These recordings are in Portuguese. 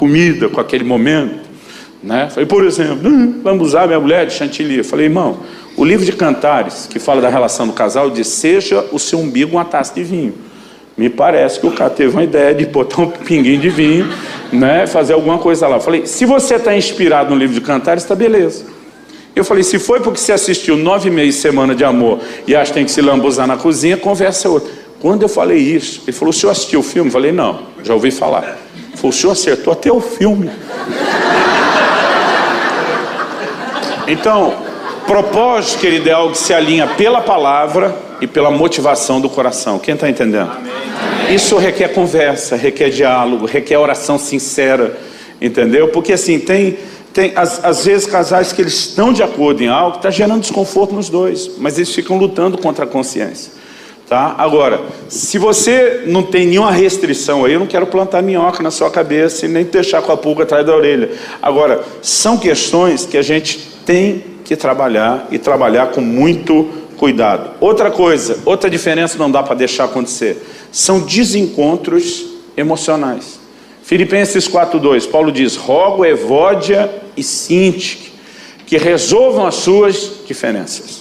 comida, com aquele momento, né? Falei, por exemplo, lambuzar minha mulher de chantilly. Falei, irmão, o livro de Cantares, que fala da relação do casal, diz, seja o seu umbigo uma taça de vinho. Me parece que o cara teve uma ideia de botar um pinguinho de vinho, né? Fazer alguma coisa lá. Falei, se você está inspirado no livro de Cantares, está beleza. Eu falei, se foi porque você assistiu 9 meses de Semana de Amor e acha que tem que se lambuzar na cozinha, conversa é outra. Quando eu falei isso, ele falou, o senhor assistiu o filme? Eu falei, não, já ouvi falar. Ele falou, o senhor acertou até o filme. Então, propósito, querido, é algo que se alinha pela palavra e pela motivação do coração. Quem está entendendo? Amém. Isso requer conversa, requer diálogo, requer oração sincera, entendeu? Porque assim, às vezes casais que eles estão de acordo em algo, está gerando desconforto nos dois, mas eles ficam lutando contra a consciência. Tá? Agora, se você não tem nenhuma restrição aí, eu não quero plantar minhoca na sua cabeça e nem deixar com a pulga atrás da orelha. Agora, são questões que a gente tem que trabalhar e trabalhar com muito cuidado. Outra coisa, outra diferença não dá para deixar acontecer, são desencontros emocionais. Filipenses 4:2, Paulo diz, rogo Evódia e Sintique que resolvam as suas diferenças.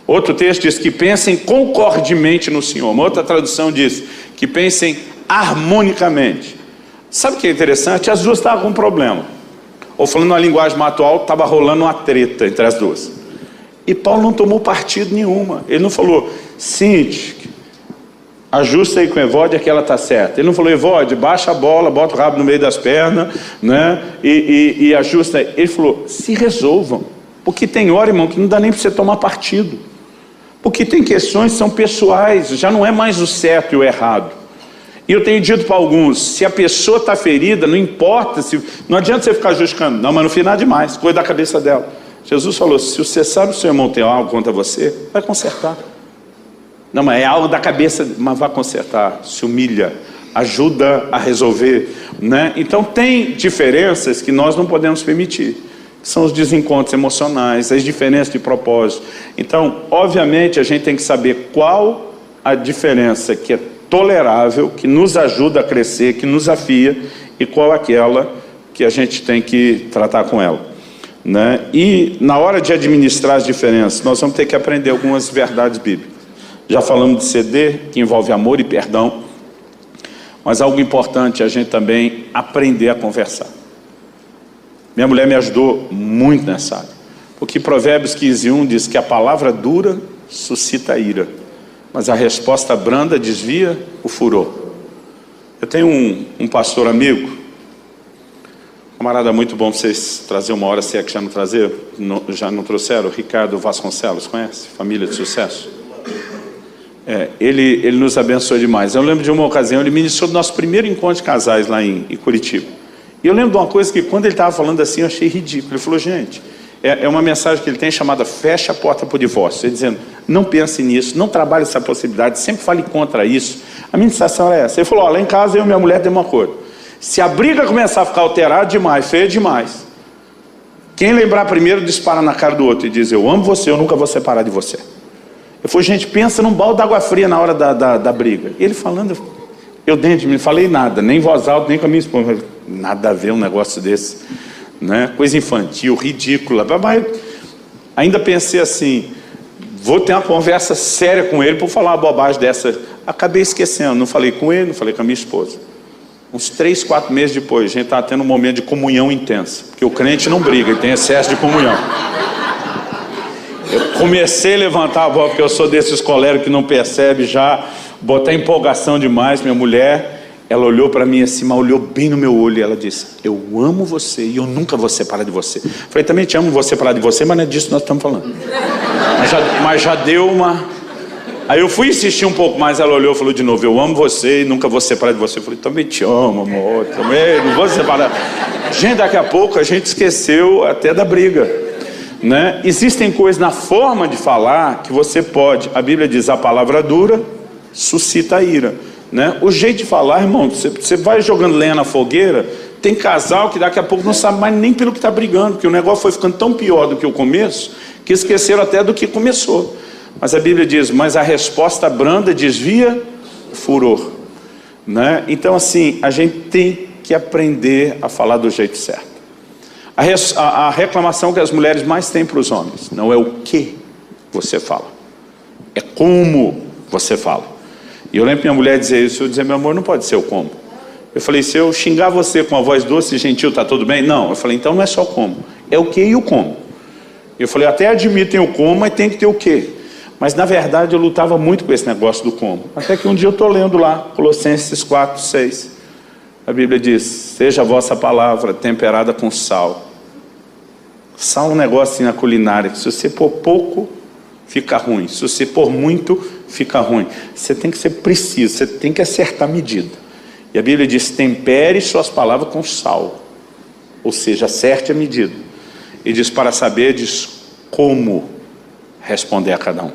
Outro texto diz que pensem concordemente no Senhor. Uma outra tradução diz que pensem harmonicamente. Sabe o que é interessante? As duas estavam com um problema. Ou falando uma linguagem mais atual, estava rolando uma treta entre as duas. E Paulo não tomou partido nenhuma. Ele não falou, Sintique, ajusta aí com Evódia que ela está certa. Ele não falou, Evódia, baixa a bola, bota o rabo no meio das pernas, né? E ajusta. Ele falou, se resolvam. Porque tem hora, irmão, que não dá nem para você tomar partido. Porque tem questões que são pessoais, já não é mais o certo e o errado. E eu tenho dito para alguns, se a pessoa está ferida, não importa, não adianta você ficar justificando. Não, mas no final é demais, cuida da cabeça dela. Jesus falou, se você sabe que o seu irmão tem algo contra você, vai consertar. Não, mas é algo da cabeça, mas vai consertar, se humilha, ajuda a resolver, né? Então tem diferenças que nós não podemos permitir. São os desencontros emocionais, as diferenças de propósito. Então, obviamente, a gente tem que saber qual a diferença que é tolerável, que nos ajuda a crescer, que nos afia, e qual aquela que a gente tem que tratar com ela, né? E na hora de administrar as diferenças, nós vamos ter que aprender algumas verdades bíblicas. Já falamos de ceder, que envolve amor e perdão, mas algo importante é a gente também aprender a conversar. Minha mulher me ajudou muito nessa área, porque Provérbios 15:1 diz que a palavra dura suscita ira, mas a resposta branda desvia o furor. Eu tenho um pastor amigo, camarada muito bom, para vocês trazer uma hora, se é que já não trouxeram, o Ricardo Vasconcelos, conhece? Família de sucesso. Ele nos abençoou demais. Eu lembro de uma ocasião, ele ministrou do nosso primeiro encontro de casais lá em Curitiba. E eu lembro de uma coisa que quando ele estava falando assim, eu achei ridículo. Ele falou, gente, é uma mensagem que ele tem chamada fecha a porta para o divórcio. Ele dizendo, não pense nisso, não trabalhe essa possibilidade, sempre fale contra isso. A ministração é essa. Ele falou, lá em casa eu e minha mulher temos um acordo. Se a briga começar a ficar alterada demais, feia demais, quem lembrar primeiro dispara na cara do outro e diz, eu amo você, eu nunca vou separar de você. Eu falei, gente, pensa num balde d'água fria na hora da briga. Ele falando, eu dentro de mim, não falei nada, nem em voz alta, nem com a minha esposa. Nada a ver um negócio desse, né? Coisa infantil, ridícula. Mas ainda pensei assim, vou ter uma conversa séria com ele por falar uma bobagem dessa. Acabei esquecendo, não falei com ele, não falei com a minha esposa. Uns 3, 4 meses depois, a gente estava tendo um momento de comunhão intensa, porque o crente não briga, ele tem excesso de comunhão. Eu comecei a levantar a voz, porque eu sou desses coléricos que não percebe já, botar empolgação demais. Minha mulher, ela olhou para mim assim, mas olhou bem no meu olho e ela disse, eu amo você e eu nunca vou separar de você. Falei, também te amo, vou separar de você, mas não é disso que nós estamos falando. Mas já deu uma... Aí eu fui insistir um pouco mais, ela olhou e falou de novo, eu amo você e nunca vou separar de você. Eu falei, também te amo, amor, também não vou separar. Gente, daqui a pouco a gente esqueceu até da briga, né? Existem coisas na forma de falar que você pode, a Bíblia diz, a palavra dura suscita a ira, né? O jeito de falar, irmão, você vai jogando lenha na fogueira. Tem casal que daqui a pouco não sabe mais nem pelo que está brigando, porque o negócio foi ficando tão pior do que o começo, que esqueceram até do que começou. Mas a Bíblia diz, mas a resposta branda desvia o furor, né? Então assim, a gente tem que aprender a falar do jeito certo. A reclamação que as mulheres mais têm para os homens não é o que você fala, é como você fala. E eu lembro que minha mulher dizia isso, eu dizia, meu amor, não pode ser o como. Eu falei, se eu xingar você com a voz doce e gentil, tá tudo bem? Não. Eu falei, então não é só como, é o que e o como. Eu falei, até admitem o como, mas tem que ter o que. Mas na verdade eu lutava muito com esse negócio do como. Até que um dia eu estou lendo lá, Colossenses 4, 6. A Bíblia diz, seja a vossa palavra temperada com sal. Sal é um negócio assim na culinária, que se você pôr pouco, fica ruim. Se você pôr muito, fica ruim. Você tem que ser preciso, você tem que acertar a medida. E a Bíblia diz, tempere suas palavras com sal. Ou seja, acerte a medida. E diz, para saber, diz, como responder a cada um.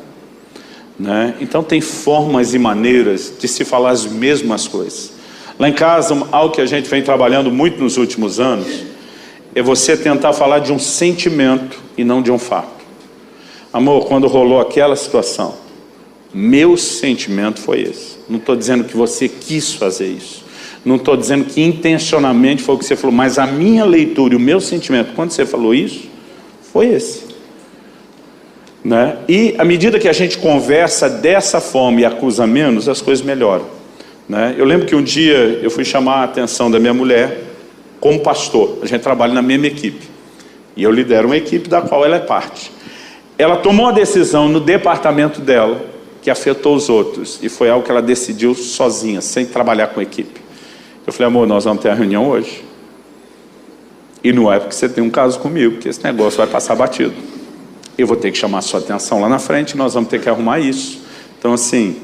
Né? Então tem formas e maneiras de se falar as mesmas coisas. Lá em casa, algo que a gente vem trabalhando muito nos últimos anos, é você tentar falar de um sentimento e não de um fato. Amor, quando rolou aquela situação, meu sentimento foi esse. Não estou dizendo que você quis fazer isso. Não estou dizendo que intencionalmente foi o que você falou, mas a minha leitura e o meu sentimento, quando você falou isso, foi esse. Né? E à medida que a gente conversa dessa forma e acusa menos, as coisas melhoram. Né? Eu lembro que um dia eu fui chamar a atenção da minha mulher como pastor. A gente trabalha na mesma equipe. E eu lidero uma equipe da qual ela é parte. Ela tomou uma decisão no departamento dela que afetou os outros. E foi algo que ela decidiu sozinha, sem trabalhar com a equipe. Eu falei, amor, nós vamos ter a reunião hoje. E não é porque você tem um caso comigo, que esse negócio vai passar batido. Eu vou ter que chamar a sua atenção lá na frente, nós vamos ter que arrumar isso. Então assim,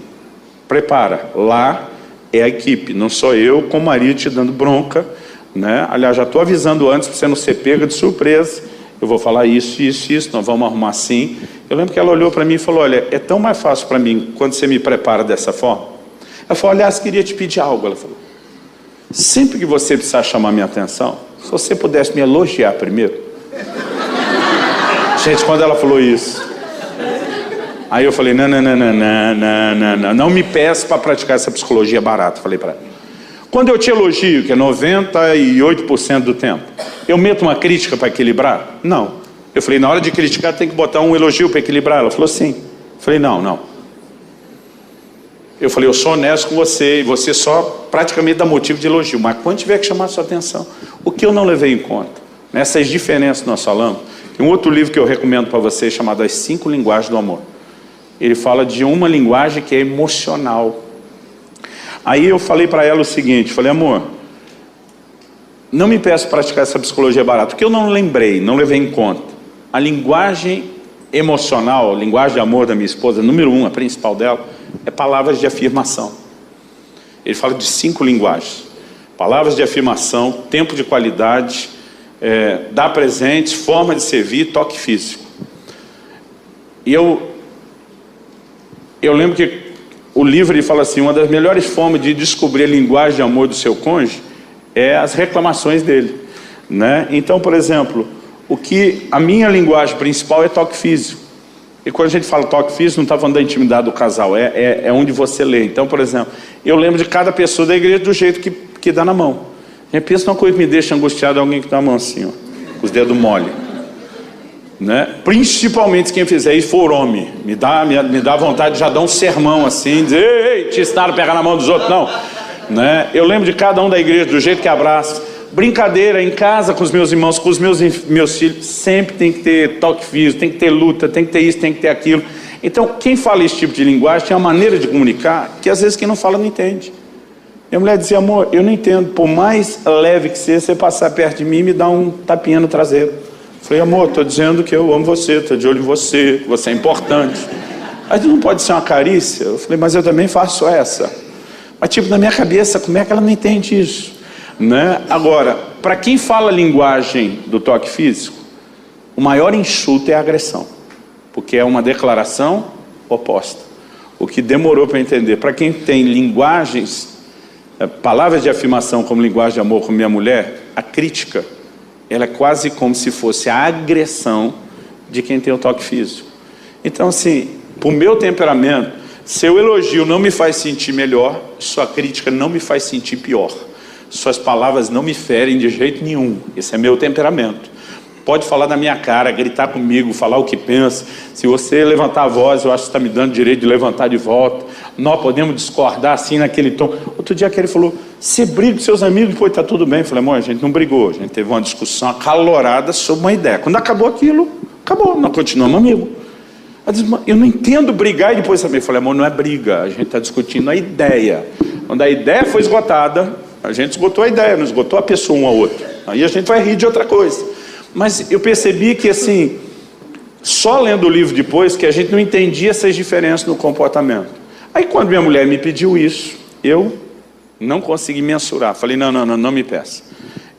prepara, lá é a equipe, não sou eu com o marido te dando bronca, né? Aliás, já estou avisando antes para você não ser pega de surpresa, eu vou falar isso, isso, isso, nós vamos arrumar assim. Eu lembro que ela olhou para mim e falou, olha, é tão mais fácil para mim quando você me prepara dessa forma. Ela falou, aliás, queria te pedir algo. Ela falou, sempre que você precisar chamar minha atenção, se você pudesse me elogiar primeiro. Gente, quando ela falou isso, aí eu falei, não me peça para praticar essa psicologia barata, falei para ela. Quando eu te elogio, que é 98% do tempo, eu meto uma crítica para equilibrar? Não. Eu falei, na hora de criticar tem que botar um elogio para equilibrar. Ela falou, sim. Eu falei, não. Eu falei, eu sou honesto com você, e você só praticamente dá motivo de elogio, mas quando tiver que chamar a sua atenção, o que eu não levei em conta, nessas diferenças que nós falamos, tem um outro livro que eu recomendo para vocês, chamado As 5 Linguagens do Amor. Ele fala de uma linguagem que é emocional. Aí eu falei para ela o seguinte, falei, amor, não me peça para praticar essa psicologia barata, porque eu não lembrei, não levei em conta. A linguagem emocional, a linguagem de amor da minha esposa, número 1, a principal dela, é palavras de afirmação. Ele fala de 5 linguagens. Palavras de afirmação, tempo de qualidade, dar presentes, forma de servir, toque físico. E eu lembro que o livro ele fala assim, uma das melhores formas de descobrir a linguagem de amor do seu cônjuge é as reclamações dele. Né? Então, por exemplo, a minha linguagem principal é toque físico. E quando a gente fala toque físico, não está falando da intimidade do casal, é onde você lê. Então, por exemplo, eu lembro de cada pessoa da igreja do jeito que dá na mão. A gente pensa numa coisa que me deixa angustiado, é alguém que dá a mão assim, ó, com os dedos mole. Né? Principalmente quem fizer isso for homem. Me dá vontade de já dar um sermão assim, dizer, ei, te ensinaram a pegar na mão dos outros, não. Né? Eu lembro de cada um da igreja, do jeito que abraça. Brincadeira em casa com os meus irmãos, com os meus filhos, sempre tem que ter toque físico, tem que ter luta, tem que ter isso, tem que ter aquilo. Então, quem fala esse tipo de linguagem tem uma maneira de comunicar que às vezes quem não fala não entende. Minha mulher dizia, amor, eu não entendo, por mais leve que seja, você passar perto de mim e me dar um tapinha no traseiro. Falei, amor, estou dizendo que eu amo você, estou de olho em você, que você é importante. Mas não pode ser uma carícia? Eu falei, mas eu também faço essa. Mas tipo, na minha cabeça, como é que ela não entende isso? Né? Agora, para quem fala a linguagem do toque físico, o maior insulto é a agressão. Porque é uma declaração oposta. O que demorou para entender. Para quem tem linguagens, palavras de afirmação como linguagem de amor, como minha mulher, a crítica, ela é quase como se fosse a agressão de quem tem o toque físico. Então, assim, para o meu temperamento, seu elogio não me faz sentir melhor, sua crítica não me faz sentir pior. Suas palavras não me ferem de jeito nenhum. Esse é meu temperamento. Pode falar na minha cara, gritar comigo, falar o que pensa. Se você levantar a voz, eu acho que está me dando direito de levantar de volta. Nós podemos discordar assim naquele tom. Outro dia aquele falou, você briga com seus amigos, depois está tudo bem. Eu falei, amor, a gente não brigou, a gente teve uma discussão acalorada sobre uma ideia. Quando acabou aquilo, acabou, nós continuamos amigos. Ela disse, eu não entendo brigar e depois também. Eu falei, amor, não é briga, a gente está discutindo a ideia. Quando a ideia foi esgotada, a gente esgotou a ideia, não esgotou a pessoa um ao outro. Aí a gente vai rir de outra coisa. Mas eu percebi que, assim, só lendo o livro depois, que a gente não entendia essas diferenças no comportamento. Aí, quando minha mulher me pediu isso, eu não consegui mensurar. Falei, não me peça.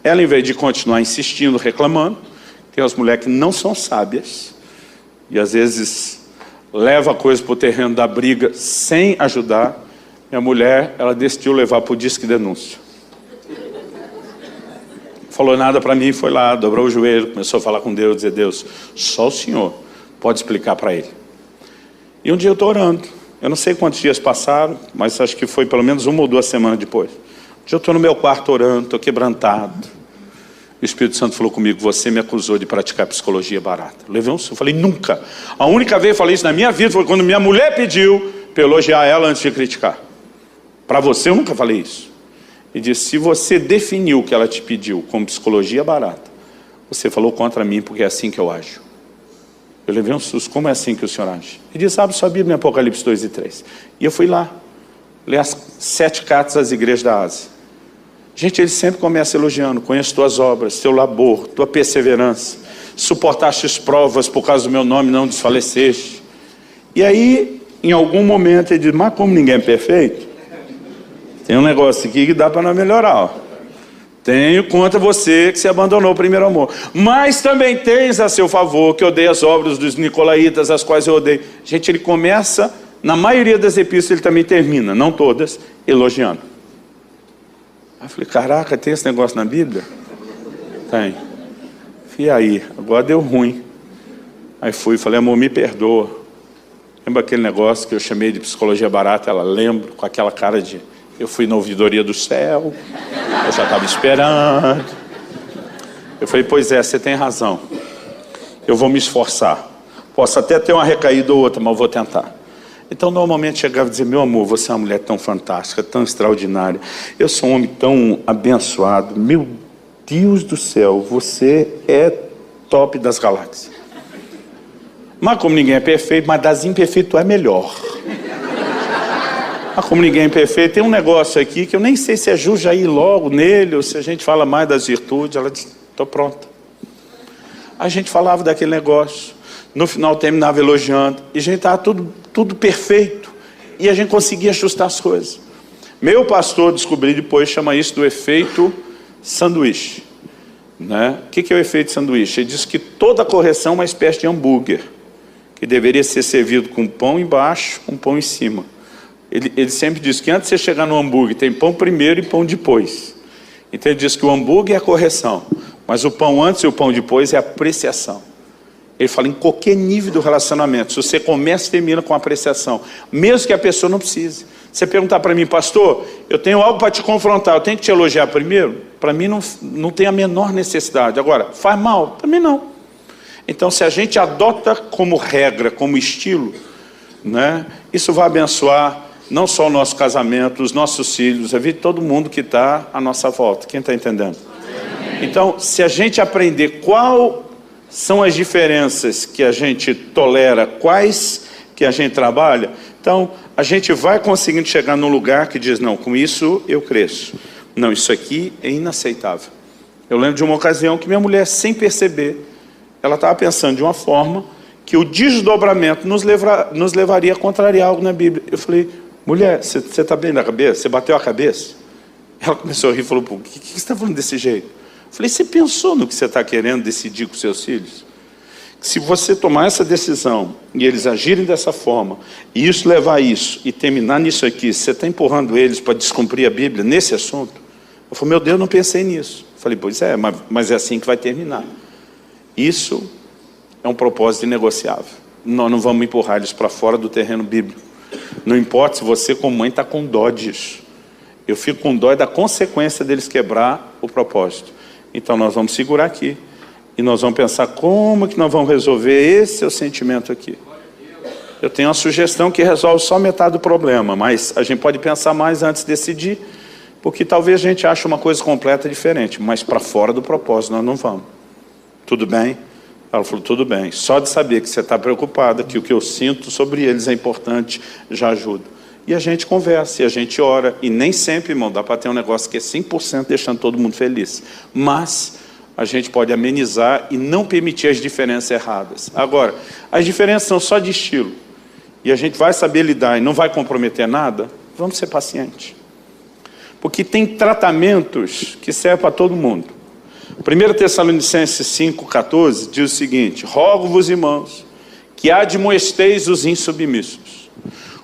Ela, em vez de continuar insistindo, reclamando, tem as mulheres que não são sábias, e às vezes leva a coisa para o terreno da briga sem ajudar. Minha mulher, ela decidiu levar para o disque denúncia. Falou nada para mim, foi lá, dobrou o joelho, começou a falar com Deus, dizer, Deus, só o Senhor pode explicar para ele. E um dia eu estou orando, eu não sei quantos dias passaram, mas acho que foi pelo menos 1 ou 2 semanas depois. Um dia eu estou no meu quarto orando, estou quebrantado. O Espírito Santo falou comigo, você me acusou de praticar psicologia barata. Eu levei um susto, eu falei, nunca. A única vez que eu falei isso na minha vida foi quando minha mulher pediu para eu elogiar ela antes de criticar. Para você eu nunca falei isso. E disse, se você definiu o que ela te pediu como psicologia barata, você falou contra mim porque é assim que eu ajo. Eu levei um susto, como é assim que o senhor age? Ele disse, abre sua Bíblia em Apocalipse 2 e 3. E eu fui lá, ler as 7 cartas às igrejas da Ásia. Gente, ele sempre começa elogiando, conheço tuas obras, teu labor, tua perseverança, suportaste as provas por causa do meu nome, não desfaleceste. E aí, em algum momento, ele diz, mas como ninguém é perfeito, tem um negócio aqui que dá para nós melhorar. Ó. Tenho contra você que se abandonou o primeiro amor. Mas também tens a seu favor que odeia as obras dos nicolaítas, as quais eu odeio. Gente, ele começa, na maioria das epístolas ele também termina, não todas, elogiando. Aí eu falei, caraca, tem esse negócio na Bíblia? Tem. E aí, agora deu ruim. Aí fui, falei, amor, me perdoa. Lembra aquele negócio que eu chamei de psicologia barata? Ela lembra, com aquela cara de... Eu fui na ouvidoria do céu, eu já estava esperando. Eu falei, pois é, você tem razão. Eu vou me esforçar. Posso até ter uma recaída ou outra, mas eu vou tentar. Então, normalmente, chegava e dizia, meu amor, você é uma mulher tão fantástica, tão extraordinária. Eu sou um homem tão abençoado. Meu Deus do céu, você é top das galáxias. Mas como ninguém é perfeito, mas das imperfeitas tu é melhor. Mas como ninguém é perfeito, tem um negócio aqui que eu nem sei se é justo já ir logo nele, ou se a gente fala mais das virtudes. Ela disse, estou pronta. A gente falava daquele negócio, no final terminava elogiando, e a gente estava tudo perfeito, e a gente conseguia ajustar as coisas. Meu pastor, descobri depois, chama isso do efeito sanduíche. Né? O que é o efeito sanduíche? Ele diz que toda correção é uma espécie de hambúrguer, que deveria ser servido com pão embaixo, com pão em cima. Ele sempre diz que antes de você chegar no hambúrguer, tem pão primeiro e pão depois. Então ele diz que o hambúrguer é a correção, mas o pão antes e o pão depois é a apreciação. Ele fala em qualquer nível do relacionamento, se você começa e termina com apreciação, mesmo que a pessoa não precise. Você perguntar para mim, pastor, eu tenho algo para te confrontar, eu tenho que te elogiar primeiro? Para mim não tem a menor necessidade. Agora, faz mal? Para mim não. Então se a gente adota como regra, como estilo, né, isso vai abençoar não só o nosso casamento, os nossos filhos, a vida de todo mundo que está à nossa volta. Quem está entendendo? Então, se a gente aprender quais são as diferenças que a gente tolera, quais que a gente trabalha, então a gente vai conseguindo chegar num lugar que diz, não, com isso eu cresço. Não, isso aqui é inaceitável. Eu lembro de uma ocasião que minha mulher, sem perceber, ela estava pensando de uma forma que o desdobramento nos levaria a contrariar algo na Bíblia. Eu falei, mulher, você está bem na cabeça? Você bateu a cabeça? Ela começou a rir e falou, por que você está falando desse jeito? Eu falei, você pensou no que você está querendo decidir com seus filhos? Se você tomar essa decisão e eles agirem dessa forma, e isso levar a isso, e terminar nisso aqui, você está empurrando eles para descumprir a Bíblia nesse assunto? Eu falei, meu Deus, não pensei nisso. Eu falei, pois é, mas é assim que vai terminar. Isso é um propósito inegociável. Nós não vamos empurrar eles para fora do terreno bíblico. Não importa se você, como mãe, está com dó disso. Eu fico com dó da consequência deles quebrar o propósito. Então nós vamos segurar aqui. E nós vamos pensar como que nós vamos resolver esse seu sentimento aqui. Eu tenho uma sugestão que resolve só metade do problema, mas a gente pode pensar mais antes de decidir, porque talvez a gente ache uma coisa completa diferente, mas para fora do propósito nós não vamos. Tudo bem? Ela falou, tudo bem. Só de saber que você está preocupada, que o que eu sinto sobre eles é importante, já ajuda. E a gente conversa, e a gente ora, e nem sempre, irmão, dá para ter um negócio que é 100% deixando todo mundo feliz. Mas a gente pode amenizar e não permitir as diferenças erradas. Agora, as diferenças são só de estilo, e a gente vai saber lidar e não vai comprometer nada, vamos ser pacientes. Porque tem tratamentos que servem para todo mundo. 1 Tessalonicenses 5,14 diz o seguinte: rogo-vos, irmãos, que admoesteis os insubmissos,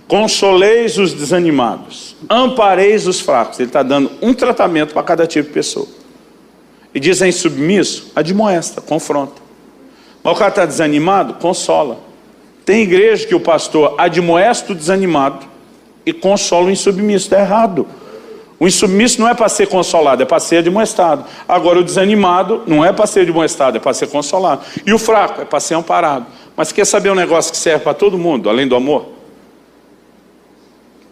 consoleis os desanimados, ampareis os fracos. Ele está dando um tratamento para cada tipo de pessoa. E diz a insubmisso, admoesta, confronta. Mas o cara está desanimado, consola. Tem igreja que o pastor admoesta o desanimado e consola o insubmisso. Está errado. O insubmisso não é para ser consolado, é para ser admoestado. Agora o desanimado não é para ser admoestado, é para ser consolado. E o fraco é para ser amparado. Mas quer saber um negócio que serve para todo mundo, além do amor?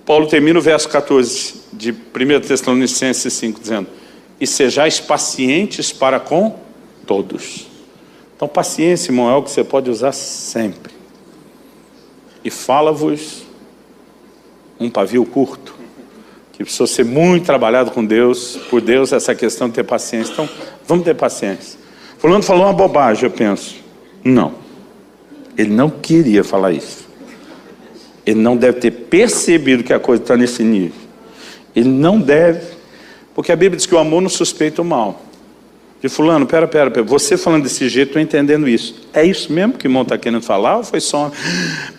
Paulo termina o verso 14 de 1 Tessalonicenses 5, dizendo: e sejais pacientes para com todos. Então paciência, irmão, é algo que você pode usar sempre. E fala-vos um pavio curto, que precisa ser muito trabalhado com Deus, por Deus, essa questão de ter paciência. Então, vamos ter paciência. Fulano falou uma bobagem, eu penso. Não. Ele não queria falar isso. Ele não deve ter percebido que a coisa está nesse nível. Ele não deve, porque a Bíblia diz que o amor não suspeita o mal. E fulano, pera, você falando desse jeito, estou entendendo isso. É isso mesmo que o irmão está querendo falar, ou foi só...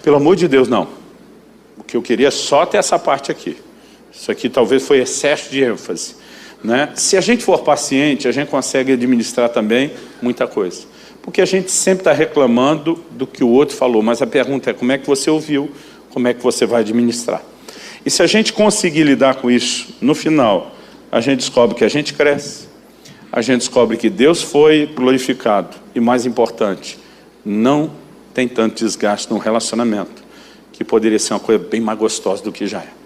Pelo amor de Deus, não. O que eu queria é só ter essa parte aqui. Isso aqui talvez foi excesso de ênfase, né? Se a gente for paciente, a gente consegue administrar também muita coisa. Porque a gente sempre está reclamando do que o outro falou, mas a pergunta é como é que você ouviu, como é que você vai administrar. E se a gente conseguir lidar com isso, no final, a gente descobre que a gente cresce, a gente descobre que Deus foi glorificado, e mais importante, não tem tanto desgaste no relacionamento, que poderia ser uma coisa bem mais gostosa do que já é.